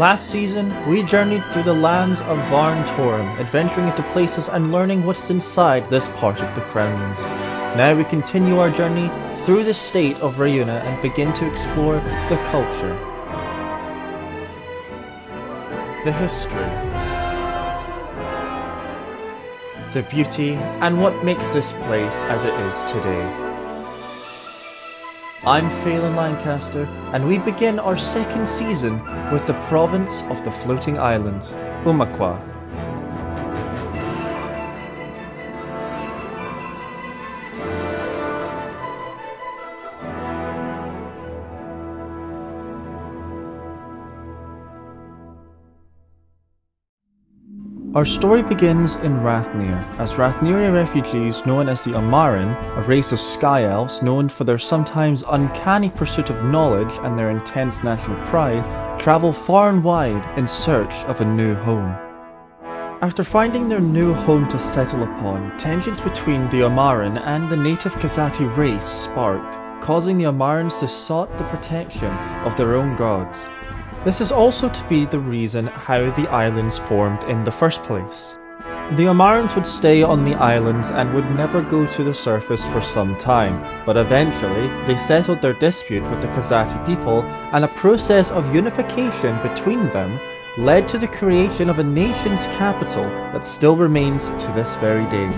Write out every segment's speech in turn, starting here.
Last season, we journeyed through the lands of Varn Torum, adventuring into places and learning what is inside this part of the Crownlands. Now we continue our journey through the state of Raiyuna and begin to explore the culture, the history, the beauty, and what makes this place as it is today. I'm Phelan Lancaster, and we begin our second season with the province of the Floating Islands, Umakwa. Our story begins in Rathnir, as Rathniri refugees known as the Amaran, a race of sky elves known for their sometimes uncanny pursuit of knowledge and their intense national pride, travel far and wide in search of a new home. After finding their new home to settle upon, tensions between the Amaran and the native Kazati race sparked, causing the Amarans to sought the protection of their own gods. This is also to be the reason how the islands formed in the first place. The Amarans would stay on the islands and would never go to the surface for some time, but eventually they settled their dispute with the Kazati people, and a process of unification between them led to the creation of a nation's capital that still remains to this very day.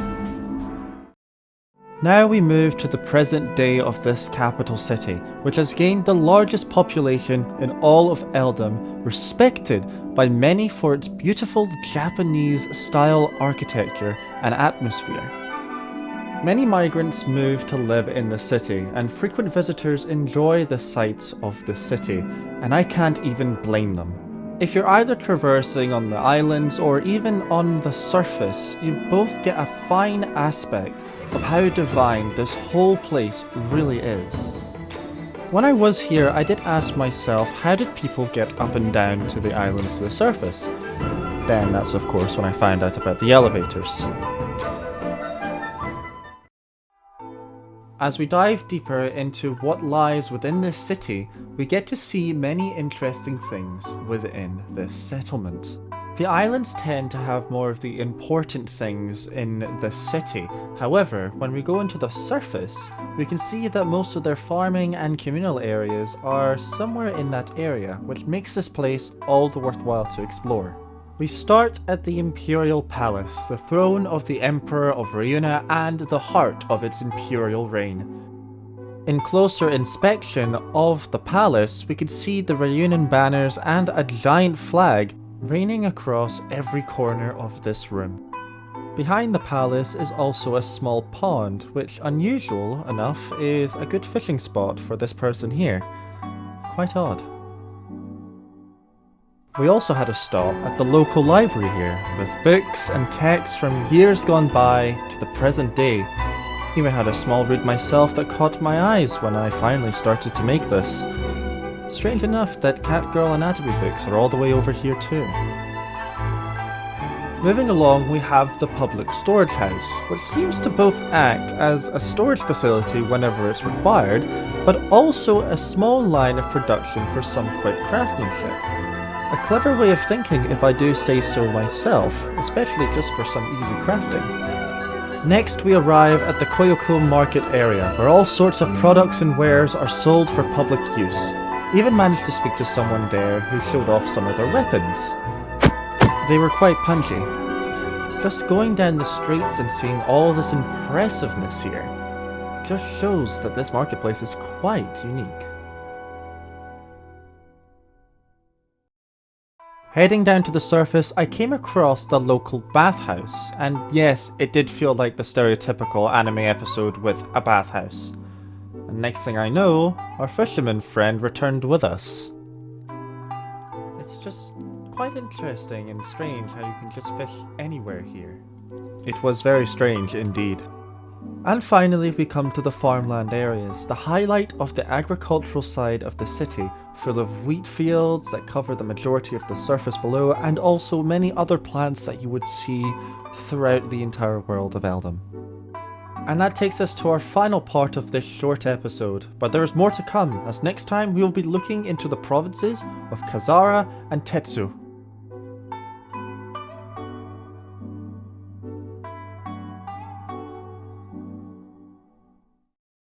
Now we move to the present day of this capital city, which has gained the largest population in all of Eldom, respected by many for its beautiful Japanese-style architecture and atmosphere. Many migrants move to live in the city, and frequent visitors enjoy the sights of the city, and I can't even blame them. If you're either traversing on the islands or even on the surface, you both get a fine aspect of how divine this whole place really is. When I was here, I did ask myself, how did people get up and down to the islands to the surface? Then that's of course when I found out about the elevators. As we dive deeper into what lies within this city, we get to see many interesting things within this settlement. The islands tend to have more of the important things in the city. However, when we go into the surface, we can see that most of their farming and communal areas are somewhere in that area, which makes this place all the worthwhile to explore. We start at the Imperial Palace, the throne of the Emperor of Raiyuna and the heart of its imperial reign. In closer inspection of the palace, we can see the Raiyunan banners and a giant flag reigning across every corner of this room. Behind the palace is also a small pond, which, unusual enough, is a good fishing spot for this person here. Quite odd. We also had a stop at the local library here, with books and texts from years gone by to the present day. Even had a small read myself that caught my eyes when I finally started to make this. Strange enough that Catgirl anatomy books are all the way over here too. Moving along, we have the public storage house, which seems to both act as a storage facility whenever it's required, but also a small line of production for some quick craftsmanship. A clever way of thinking if I do say so myself, especially just for some easy crafting. Next we arrive at the Koyoko market area, where all sorts of products and wares are sold for public use. Even managed to speak to someone there who showed off some of their weapons. They were quite punchy. Just going down the streets and seeing all this impressiveness here just shows that this marketplace is quite unique. Heading down to the surface, I came across the local bathhouse, and yes, it did feel like the stereotypical anime episode with a bathhouse. And next thing I know, our fisherman friend returned with us. It's just quite interesting and strange how you can just fish anywhere here. It was very strange indeed. And finally we come to the farmland areas, the highlight of the agricultural side of the city, full of wheat fields that cover the majority of the surface below, and also many other plants that you would see throughout the entire world of Eldom. And that takes us to our final part of this short episode, but there is more to come, as next time we will be looking into the provinces of Kazara and Tetsu.